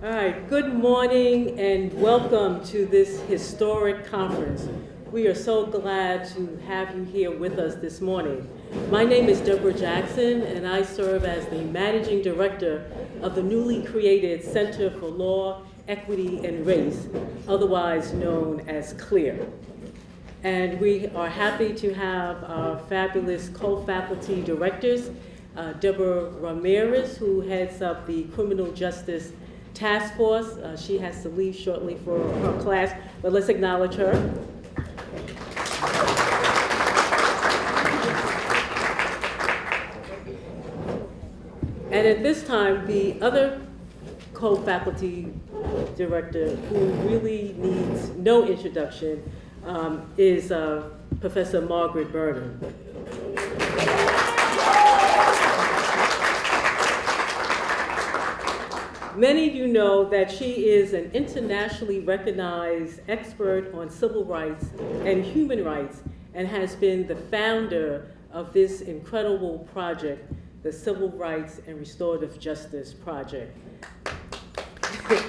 All right, good morning and welcome to this historic conference. We are so glad to have you here with us this morning. My name is Deborah Jackson and I serve as the Managing Director of the newly created Center for Law, Equity, and Race, otherwise known as CLEAR. And we are happy to have our fabulous co-faculty directors, Deborah Ramirez, who heads up the Criminal Justice Task Force. She has to leave shortly for her class, but let's acknowledge her. And at this time, the other co-faculty director who really needs no introduction is Professor Margaret Burnham. Many of you know that she is an internationally recognized expert on civil rights and human rights and has been the founder of this incredible project, the Civil Rights and Restorative Justice Project. And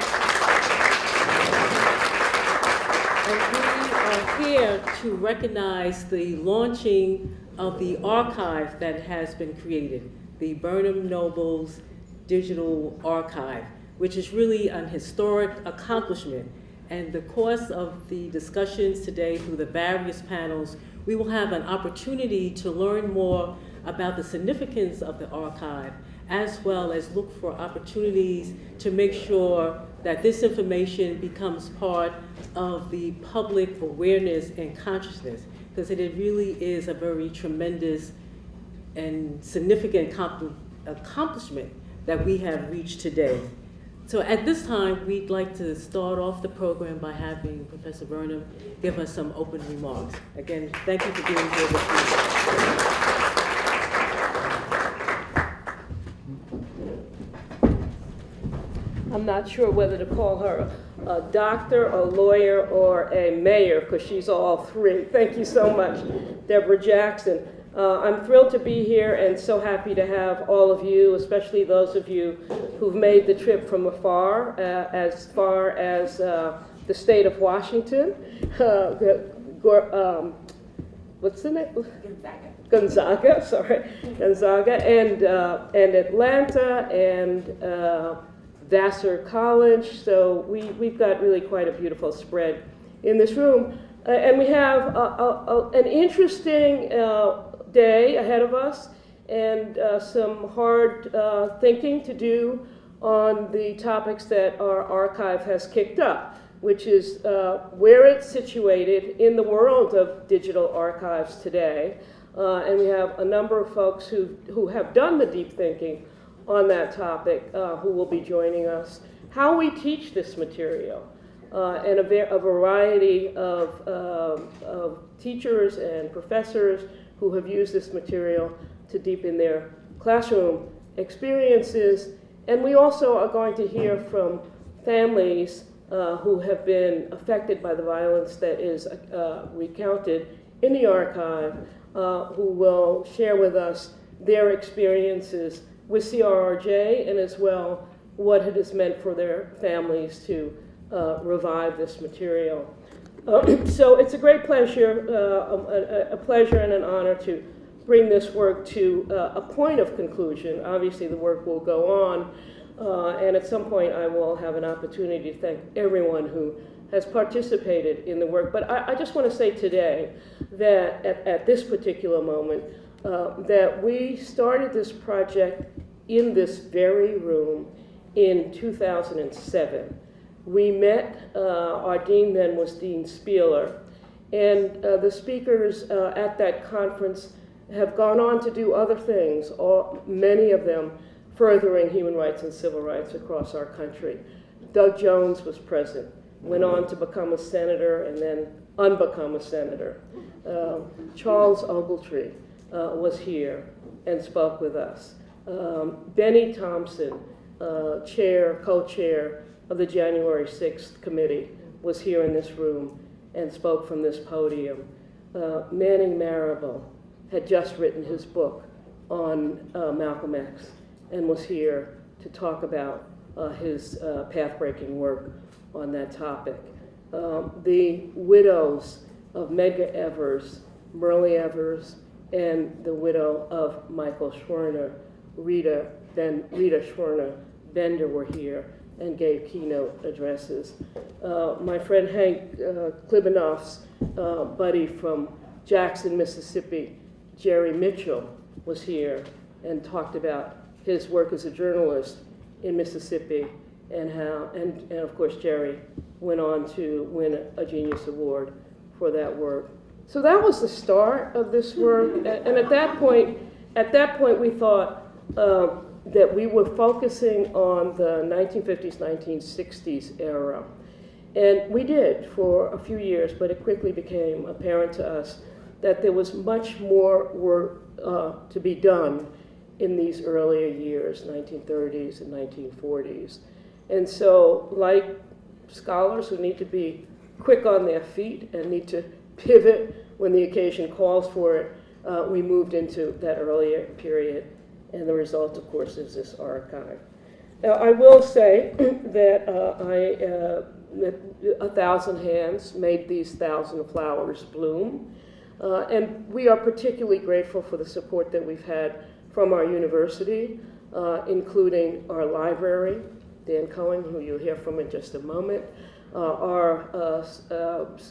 we are here to recognize the launching of the archive that has been created, the Burnham Nobles Digital Archive, which is really an historic accomplishment. And the course of the discussions today through the various panels, we will have an opportunity to learn more about the significance of the archive, as well as look for opportunities to make sure that this information becomes part of the public awareness and consciousness, because it really is a very tremendous and significant accomplishment that we have reached today. So at this time, we'd like to start off the program by having Professor Burnham give us some opening remarks. Again, thank you for being here with me. I'm not sure whether to call her a doctor, a lawyer, or a mayor, because she's all three. Thank you so much, Deborah Jackson. I'm thrilled to be here and so happy to have all of you, especially those of you who've made the trip from afar, as far as the state of Washington. What's the name? Gonzaga, sorry. Gonzaga, and Atlanta, and Vassar College. So we've got really quite a beautiful spread in this room. And we have an interesting day ahead of us and some hard thinking to do on the topics that our archive has kicked up, which is where it's situated in the world of digital archives today. And we have a number of folks who have done the deep thinking on that topic who will be joining us. How we teach this material. And a variety of teachers and professors who have used this material to deepen their classroom experiences. And we also are going to hear from families who have been affected by the violence that is recounted in the archive, who will share with us their experiences with CRRJ and as well what it has meant for their families to revive this material. So it's a great pleasure, a pleasure and an honor to bring this work to a point of conclusion. Obviously the work will go on, and at some point I will have an opportunity to thank everyone who has participated in the work. But I just want to say today that at this particular moment, that we started this project in this very room in 2007. We met, our dean then was Dean Spieler, and the speakers at that conference have gone on to do other things, many of them furthering human rights and civil rights across our country. Doug Jones was present, went on to become a senator and then unbecome a senator. Charles Ogletree was here and spoke with us. Benny Thompson, co-chair of the January 6th committee, was here in this room and spoke from this podium. Manning Marable had just written his book on Malcolm X and was here to talk about his path-breaking work on that topic. The widows of Medgar Evers, Merle Evers, and the widow of Michael Schwerner, Rita Schwerner Bender, were here and gave keynote addresses. My friend Hank Klibanoff's buddy from Jackson, Mississippi, Jerry Mitchell, was here and talked about his work as a journalist in Mississippi and how, and of course Jerry went on to win a Genius Award for that work. So that was the start of this work, and at that point we thought that we were focusing on the 1950s, 1960s era. And we did for a few years, but it quickly became apparent to us that there was much more work to be done in these earlier years, 1930s and 1940s. And so, like scholars who need to be quick on their feet and need to pivot when the occasion calls for it, we moved into that earlier period. And the result, of course, is this archive. Now, I will say that 1,000 hands made these 1,000 flowers bloom. And we are particularly grateful for the support that we've had from our university, including our library, Dan Cohen, who you'll hear from in just a moment, our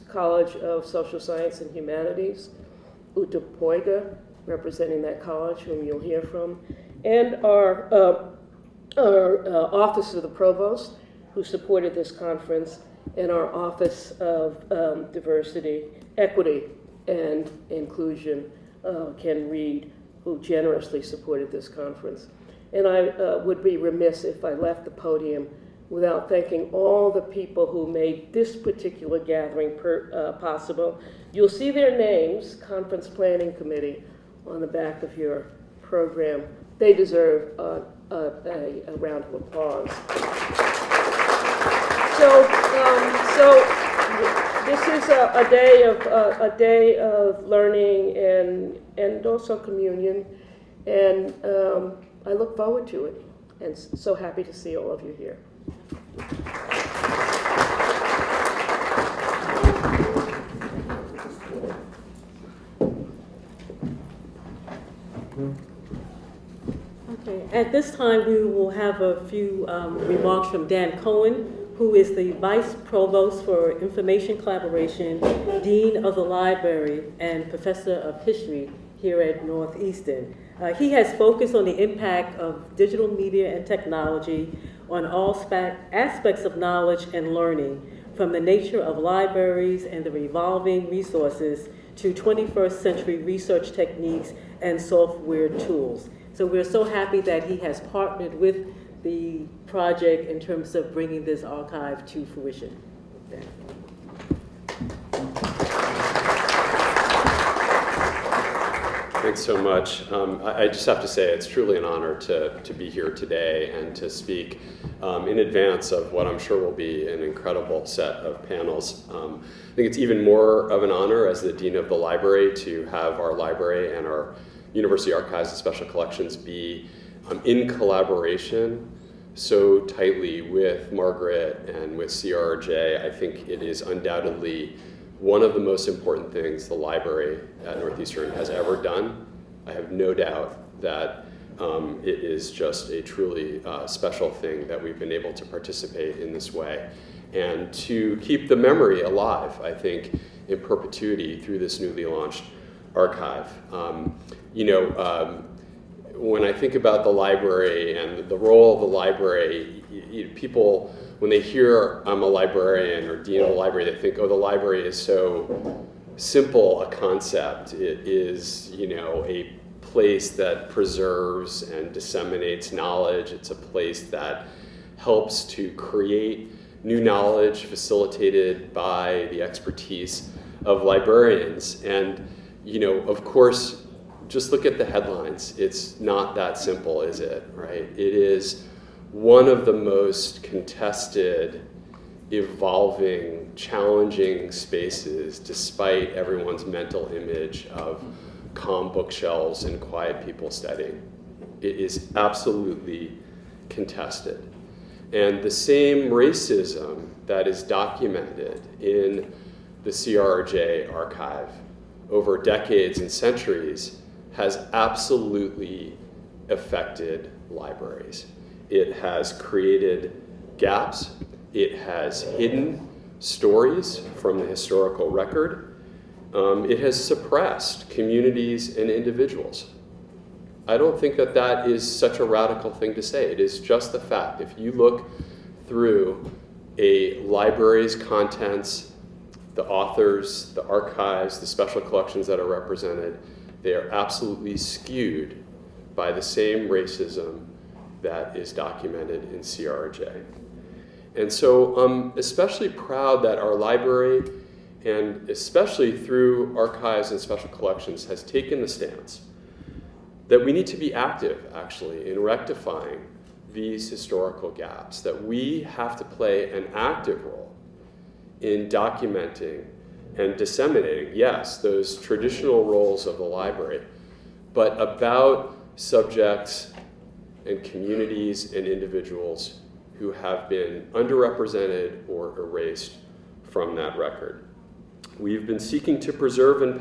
College of Social Science and Humanities, Uta Poiga, representing that college, whom you'll hear from, and our Office of the Provost, who supported this conference, and our Office of Diversity, Equity, and Inclusion, Ken Reed, who generously supported this conference. And I would be remiss if I left the podium without thanking all the people who made this particular gathering possible. You'll see their names, Conference Planning Committee, on the back of your program. They deserve a round of applause. So this is a day of learning and also communion, and I look forward to it, and so happy to see all of you here. Okay, at this time we will have a few remarks from Dan Cohen, who is the Vice Provost for Information Collaboration, Dean of the Library, and Professor of History here at Northeastern. He has focused on the impact of digital media and technology on all aspects of knowledge and learning, from the nature of libraries and the revolving resources to 21st century research techniques and software tools. So we're so happy that he has partnered with the project in terms of bringing this archive to fruition. Thanks so much. I just have to say it's truly an honor to be here today and to speak in advance of what I'm sure will be an incredible set of panels. I think it's even more of an honor as the Dean of the Library to have our library and our University Archives and Special Collections be in collaboration so tightly with Margaret and with CRRJ. I think it is undoubtedly one of the most important things the library at Northeastern has ever done. I have no doubt that it is just a truly special thing that we've been able to participate in this way and to keep the memory alive, I think, in perpetuity through this newly launched archive. When I think about the library and the role of the library, people, when they hear I'm a librarian or dean of the library, they think, oh, the library is so simple a concept. It is, a place that preserves and disseminates knowledge. It's a place that helps to create new knowledge facilitated by the expertise of librarians. And, of course, just look at the headlines. It's not that simple, is it, right? It is one of the most contested, evolving, challenging spaces, despite everyone's mental image of calm bookshelves and quiet people studying. It is absolutely contested. And the same racism that is documented in the CRRJ archive over decades and centuries has absolutely affected libraries. It has created gaps. It has hidden stories from the historical record. It has suppressed communities and individuals. I don't think that that is such a radical thing to say. It is just the fact. If you look through a library's contents, the authors, the archives, the special collections that are represented, they are absolutely skewed by the same racism that is documented in CRRJ. And so I'm especially proud that our library, and especially through archives and special collections, has taken the stance that we need to be active, actually, in rectifying these historical gaps, that we have to play an active role in documenting and disseminating, yes, those traditional roles of the library, but about subjects and communities and individuals who have been underrepresented or erased from that record. We've been seeking to preserve and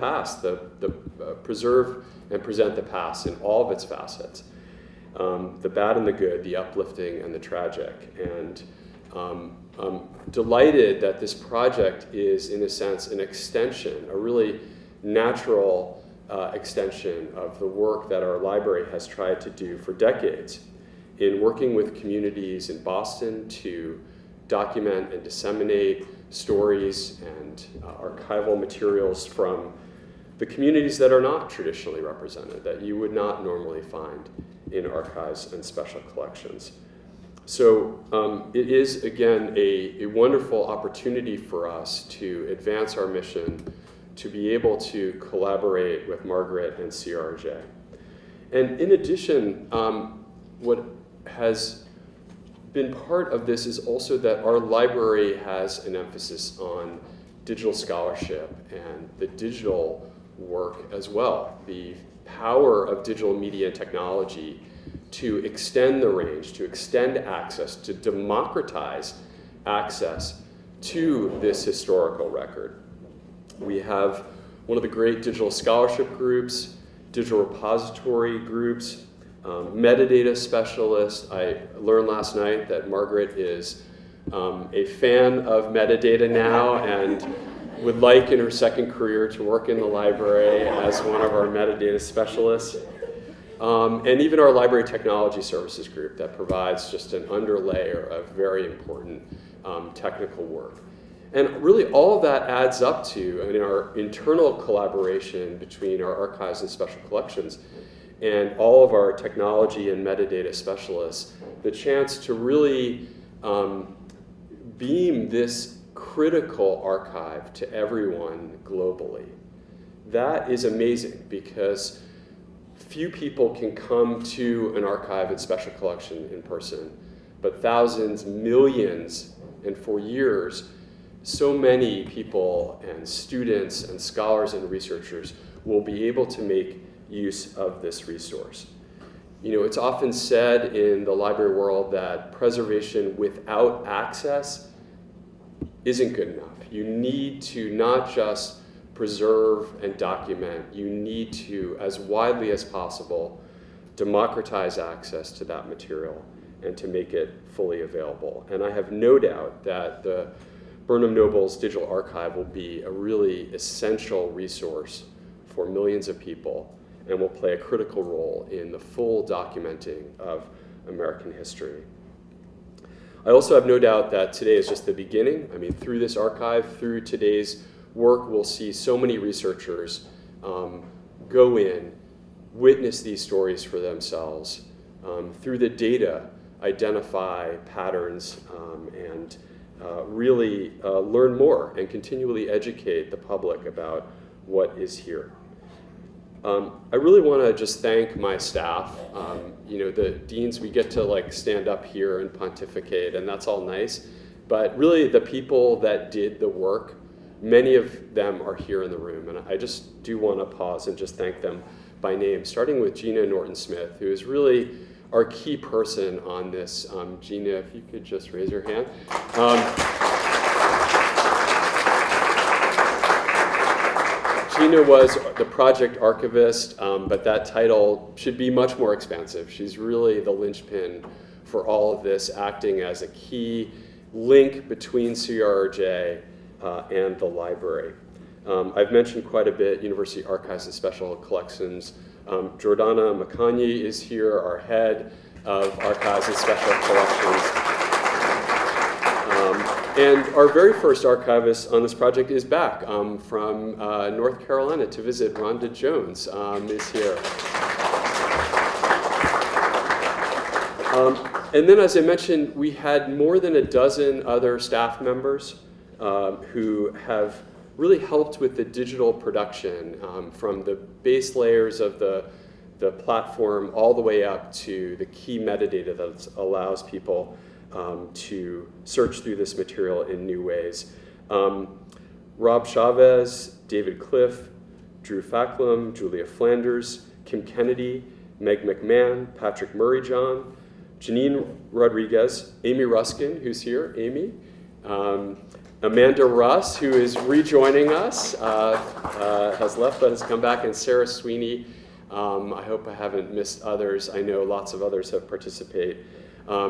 preserve and present the past in all of its facets, the bad and the good, the uplifting and the tragic. And I'm delighted that this project is, in a sense, an extension, a really natural extension of the work that our library has tried to do for decades in working with communities in Boston to document and disseminate stories and archival materials from the communities that are not traditionally represented, that you would not normally find in archives and special collections. So it is, again, a wonderful opportunity for us to advance our mission, to be able to collaborate with Margaret and CRRJ. And in addition, what has been part of this is also that our library has an emphasis on digital scholarship and the digital work as well, the power of digital media and technology to extend the range, to extend access, to democratize access to this historical record. We have one of the great digital scholarship groups, digital repository groups, metadata specialists. I learned last night that Margaret is a fan of metadata now and would like in her second career to work in the library as one of our metadata specialists. And even our library technology services group that provides just an underlayer of very important technical work. And really all of that adds up to, in our internal collaboration between our archives and special collections and all of our technology and metadata specialists, the chance to really beam this critical archive to everyone globally. That is amazing because few people can come to an archive and special collection in person, but thousands, millions, and for years, so many people and students and scholars and researchers will be able to make use of this resource. You know, it's often said in the library world that preservation without access isn't good enough. You need to not just preserve and document, you need to, as widely as possible, democratize access to that material and to make it fully available. And I have no doubt that the Burnham Noble's Digital Archive will be a really essential resource for millions of people and will play a critical role in the full documenting of American history. I also have no doubt that today is just the beginning. I mean, through this archive, through today's work, we'll see so many researchers go in, witness these stories for themselves, through the data, identify patterns, and really learn more and continually educate the public about what is here. I really want to just thank my staff. You know, the deans, we get to like stand up here and pontificate, and that's all nice. But really, the people that did the work, many of them are here in the room, and I just do want to pause and just thank them by name, starting with Gina Norton-Smith, who is really our key person on this. Gina, if you could just raise your hand. Gina was the project archivist, but that title should be much more expansive. She's really the linchpin for all of this, acting as a key link between CRRJ and the library. I've mentioned quite a bit University Archives and Special Collections. Jordana Makanyi is here, our head of Archives and Special Collections. And our very first archivist on this project is back from North Carolina to visit. Rhonda Jones is here. And then, as I mentioned, we had more than a dozen other staff members who have really helped with the digital production from the base layers of the platform all the way up to the key metadata that allows people to search through this material in new ways. Rob Chavez, David Cliff, Drew Facklum, Julia Flanders, Kim Kennedy, Meg McMahon, Patrick Murray-John, Janine Rodriguez, Amy Ruskin, who's here, Amy, Amanda Russ, who is rejoining us, has left but has come back, and Sarah Sweeney. I hope I haven't missed others. I know lots of others have participated.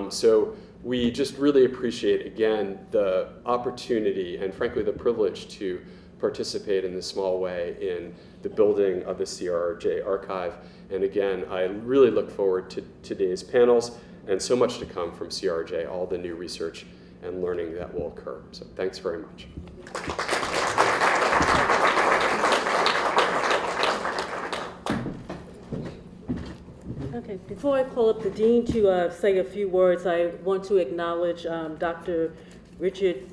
So we just really appreciate, again, the opportunity and, frankly, the privilege to participate in this small way in the building of the CRRJ archive. And again, I really look forward to today's panels and so much to come from CRRJ, all the new research and learning that will occur. So thanks very much. Okay, before I call up the dean to say a few words, I want to acknowledge Dr. Richard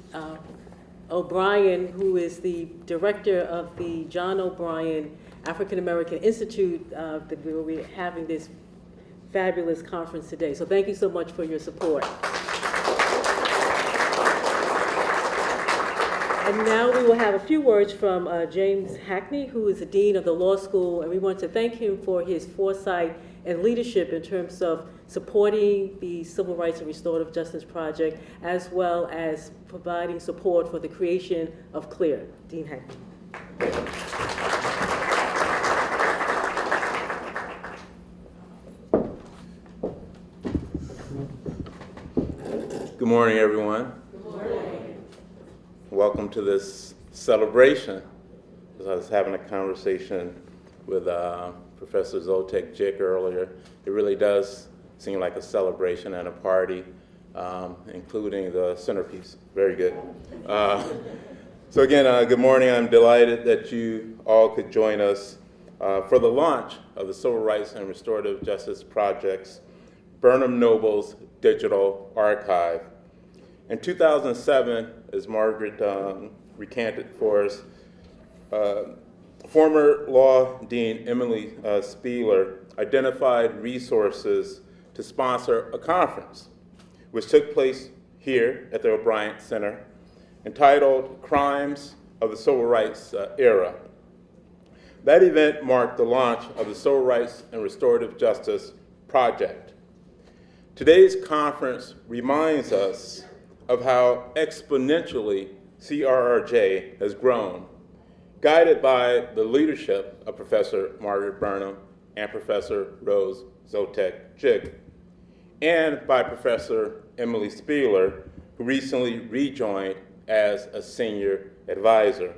O'Brien, who is the director of the John O'Brien African American Institute, that we will be having this fabulous conference today. So thank you so much for your support. And now we will have a few words from James Hackney, who is the dean of the law school, and we want to thank him for his foresight and leadership in terms of supporting the Civil Rights and Restorative Justice Project, as well as providing support for the creation of CLEAR. Dean Hackney. Good morning, everyone. Good morning. Welcome to this celebration. As I was having a conversation with Professor Zoltek Jick earlier, it really does seem like a celebration and a party, including the centerpiece. Very good. So again, good morning. I'm delighted that you all could join us for the launch of the Civil Rights and Restorative Justice Project's Burnham Noble's Digital Archive. In 2007, as Margaret recanted for us, former law dean Emily Spieler identified resources to sponsor a conference, which took place here at the O'Brien Center, entitled Crimes of the Civil Rights Era. That event marked the launch of the Civil Rights and Restorative Justice Project. Today's conference reminds us of how exponentially CRRJ has grown, guided by the leadership of Professor Margaret Burnham and Professor Rose Zoltek Jick, and by Professor Emily Spieler, who recently rejoined as a senior advisor.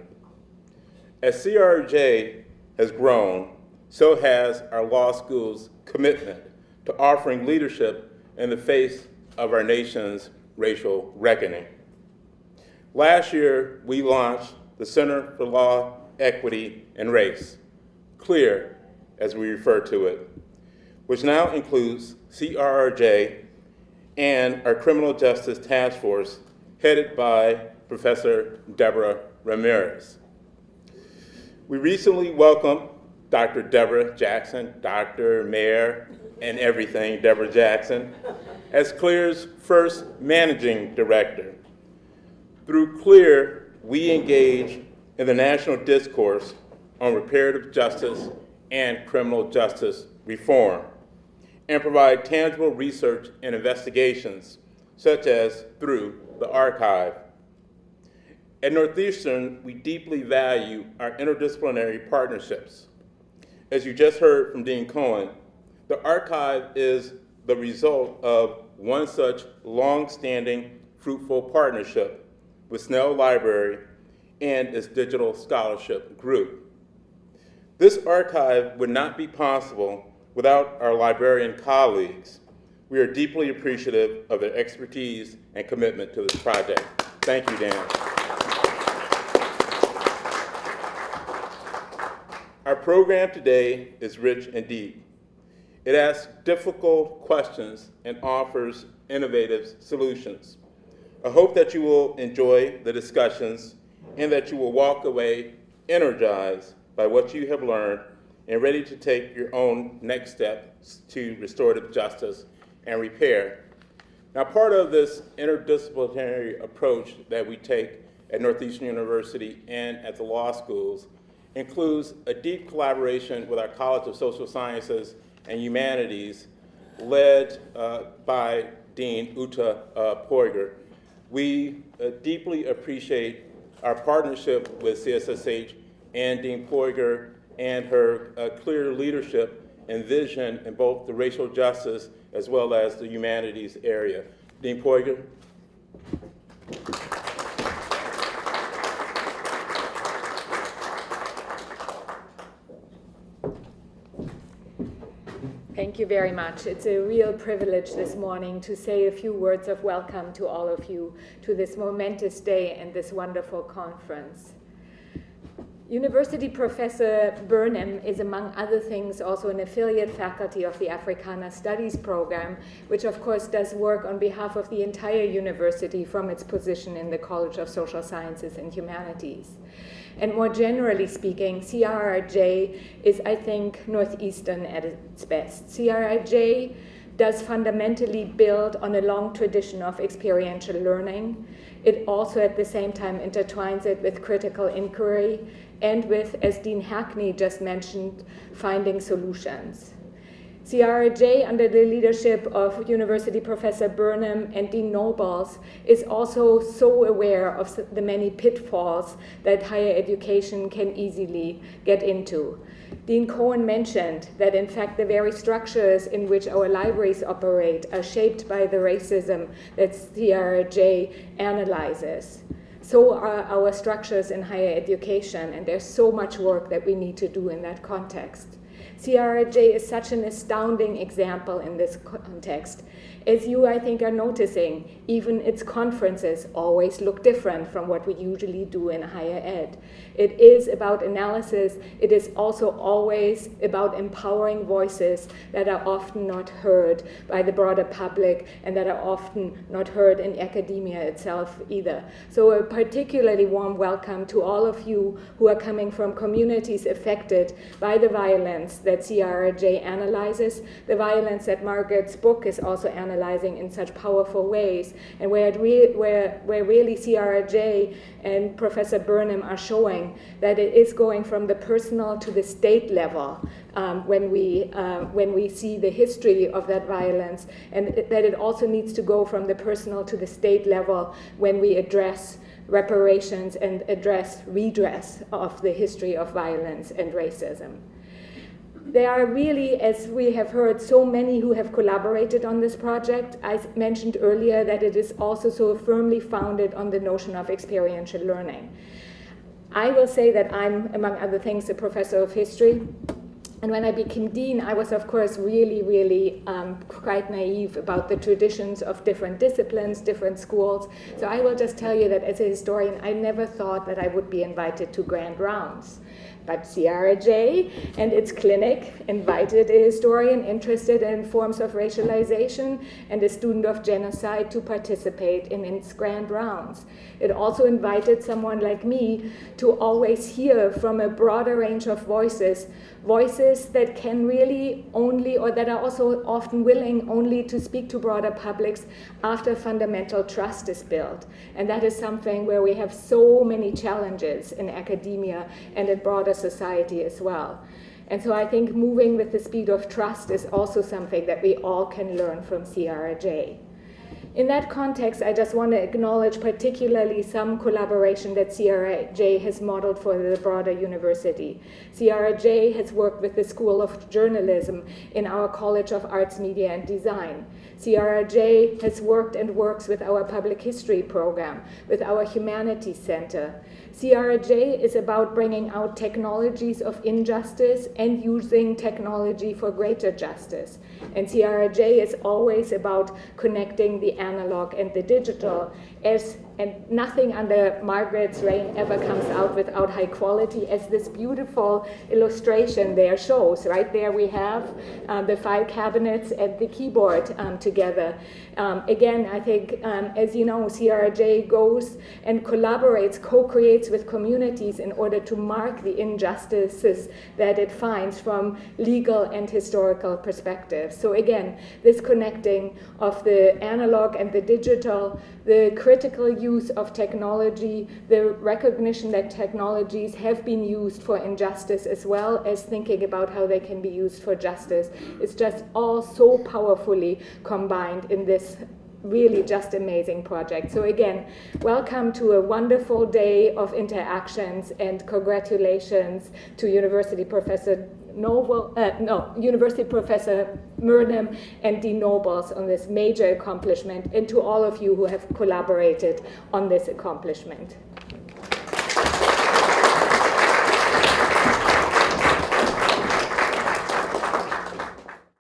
As CRRJ has grown, so has our law school's commitment to offering leadership in the face of our nation's racial reckoning. Last year, we launched the Center for Law, Equity, and Race, CLEAR, as we refer to it, which now includes CRRJ and our Criminal Justice Task Force, headed by Professor Deborah Ramirez. We recently welcomed Dr. Deborah Jackson, Dr. Mayor, and everything Deborah Jackson, as CLEAR's first managing director. Through CLEAR, we engage in the national discourse on reparative justice and criminal justice reform. and provide tangible research and investigations, such as through the archive. At Northeastern, we deeply value our interdisciplinary partnerships. As you just heard from Dean Cohen, the archive is the result of one such long-standing, fruitful partnership with Snell Library and its digital scholarship group. This archive would not be possible without our librarian colleagues. We are deeply appreciative of their expertise and commitment to this project. Thank you, Dan. Our program today is rich and deep. It asks difficult questions and offers innovative solutions. I hope that you will enjoy the discussions and that you will walk away energized by what you have learned and ready to take your own next steps to restorative justice and repair. Now, part of this interdisciplinary approach that we take at Northeastern University and at the law schools includes a deep collaboration with our College of Social Sciences and Humanities, led by Dean Uta Poiger. We deeply appreciate our partnership with CSSH and Dean Poiger and her clear leadership and vision in both the racial justice as well as the humanities area. Dean Poiger. Thank you very much. It's a real privilege this morning to say a few words of welcome to all of you to this momentous day and this wonderful conference. University Professor Burnham is, among other things, also an affiliate faculty of the Africana Studies program, which of course does work on behalf of the entire university from its position in the College of Social Sciences and Humanities. And more generally speaking, CRRJ is, I think, Northeastern at its best. CRRJ does fundamentally build on a long tradition of experiential learning. It also at the same time intertwines it with critical inquiry and with, as Dean Hackney just mentioned, finding solutions. CRRJ, under the leadership of University Professor Burnham and Dean Nobles, is also so aware of the many pitfalls that higher education can easily get into. Dean Cohen mentioned that, in fact, the very structures in which our libraries operate are shaped by the racism that CRRJ analyzes. So are our structures in higher education, and there's so much work that we need to do in that context. CRRJ is such an astounding example in this context. As you, I think, are noticing, even its conferences always look different from what we usually do in higher ed. It is about analysis. It is also always about empowering voices that are often not heard by the broader public and that are often not heard in academia itself either. So a particularly warm welcome to all of you who are coming from communities affected by the violence that CRRJ analyzes, the violence that Margaret's book is also analyzing in such powerful ways, and where really CRRJ and Professor Burnham are showing that it is going from the personal to the state level when we see the history of that violence, and that it also needs to go from the personal to the state level when we address reparations and address redress of the history of violence and racism. There are really, as we have heard, so many who have collaborated on this project. I mentioned earlier that it is also so firmly founded on the notion of experiential learning. I will say that I'm, among other things, a professor of history. And when I became dean, I was, of course, really quite naive about the traditions of different disciplines, different schools. So I will just tell you that as a historian, I never thought that I would be invited to grand rounds. But CRRJ and its clinic invited a historian interested in forms of racialization and a student of genocide to participate in its grand rounds. It also invited someone like me to always hear from a broader range of voices that can really only, or that are also often willing only to speak to broader publics after fundamental trust is built. And that is something where we have so many challenges in academia and in broader society as well. And so I think moving with the speed of trust is also something that we all can learn from CRRJ. In that context, I just want to acknowledge particularly some collaboration that CRRJ has modeled for the broader university. CRRJ has worked with the School of Journalism in our College of Arts, Media and Design. CRRJ has worked and works with our Public History program, with our Humanities Center. CRRJ is about bringing out technologies of injustice and using technology for greater justice. And CRRJ is always about connecting the analog and the digital, and nothing under Margaret's reign ever comes out without high quality, as this beautiful illustration there shows. Right there we have the file cabinets and the keyboard together. Again, I think, as you know, CRRJ goes and collaborates, co-creates with communities in order to mark the injustices that it finds from legal and historical perspectives. So again, this connecting of the analog and the digital, the critical use of technology, the recognition that technologies have been used for injustice as well as thinking about how they can be used for justice. It's just all so powerfully combined in this really just amazing project. So again, welcome to a wonderful day of interactions, and congratulations to University Professor University Professor Murnham and Dean Nobles on this major accomplishment, and to all of you who have collaborated on this accomplishment.